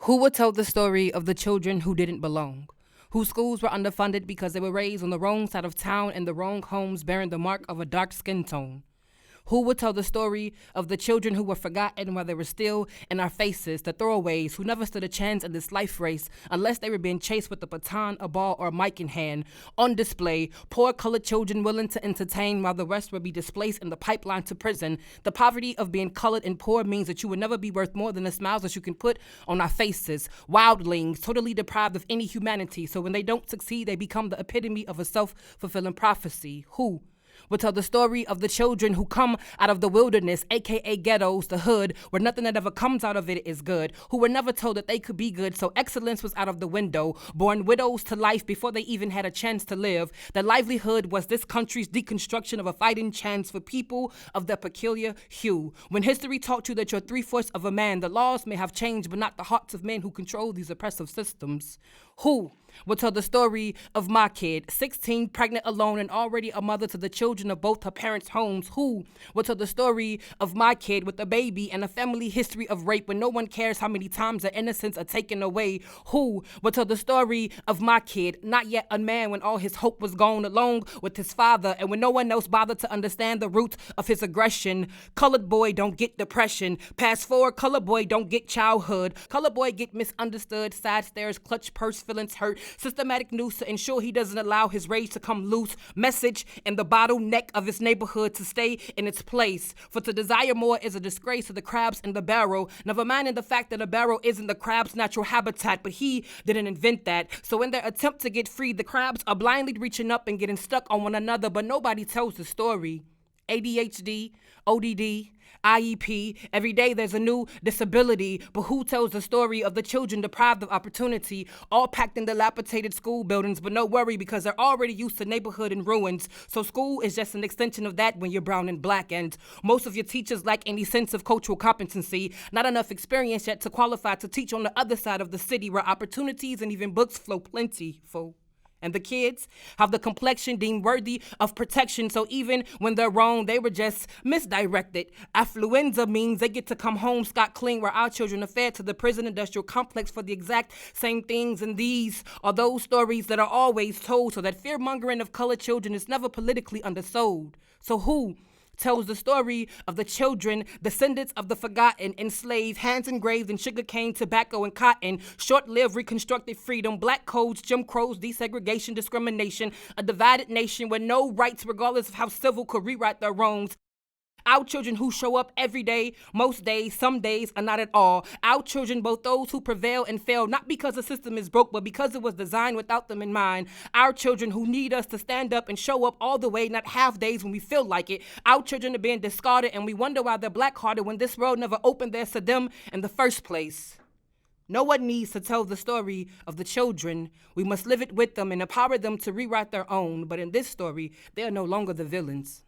Who would tell the story of the children who didn't belong? Whose schools were underfunded because they were raised on the wrong side of town in the wrong homes bearing the mark of a dark skin tone? Who would tell the story of the children who were forgotten while they were still in our faces, the throwaways who never stood a chance in this life race unless they were being chased with a baton, a ball, or a mic in hand? On display, poor colored children willing to entertain while the rest would be displaced in the pipeline to prison. The poverty of being colored and poor means that you would never be worth more than the smiles that you can put on our faces. Wildlings, totally deprived of any humanity, so when they don't succeed, they become the epitome of a self-fulfilling prophecy. Who will tell the story of the children who come out of the wilderness, aka ghettos, the hood, where nothing that ever comes out of it is good, who were never told that they could be good, so excellence was out of the window, born widows to life before they even had a chance to live. Their livelihood was this country's deconstruction of a fighting chance for people of their peculiar hue. When history taught you that you're 3/4 of a man, the laws may have changed, but not the hearts of men who control these oppressive systems. Who will tell the story of my kid, 16, pregnant alone and already a mother to the children of both her parents' homes? Who will tell the story of my kid with a baby and a family history of rape when no one cares how many times their innocence are taken away? Who will tell the story of my kid, not yet a man when all his hope was gone, along with his father, and when no one else bothered to understand the root of his aggression? Colored boy don't get depression. Past forward, colored boy don't get childhood. Colored boy get misunderstood, side stares, clutch purse, feelings hurt, systematic noose to ensure he doesn't allow his rage to come loose, message in the bottleneck of his neighborhood to stay in its place. For to desire more is a disgrace to the crabs in the barrel, never minding the fact that a barrel isn't the crab's natural habitat, but he didn't invent that. So in their attempt to get free, the crabs are blindly reaching up and getting stuck on one another, but nobody tells the story. ADHD, ODD, IEP, every day there's a new disability, but who tells the story of the children deprived of opportunity, all packed in dilapidated school buildings, but no worry because they're already used to neighborhood in ruins. So school is just an extension of that when you're brown and black, and most of your teachers lack any sense of cultural competency, not enough experience yet to qualify to teach on the other side of the city where opportunities and even books flow plentiful. And the kids have the complexion deemed worthy of protection, so even when they're wrong, they were just misdirected. Affluenza means they get to come home scot-clean, where our children are fed to the prison industrial complex for the exact same things. And these are those stories that are always told, so that fear-mongering of colored children is never politically undersold. So who tells the story of the children, descendants of the forgotten, enslaved, hands engraved in sugarcane, tobacco, and cotton, short-lived reconstructed freedom, black codes, Jim Crows, desegregation, discrimination, a divided nation with no rights regardless of how civil could rewrite their wrongs? Our children who show up every day, most days, some days, or not at all. Our children, both those who prevail and fail, not because the system is broke, but because it was designed without them in mind. Our children who need us to stand up and show up all the way, not half days when we feel like it. Our children are being discarded, and we wonder why they're black-hearted when this world never opened theirs to them in the first place. No one needs to tell the story of the children. We must live it with them and empower them to rewrite their own. But in this story, they are no longer the villains.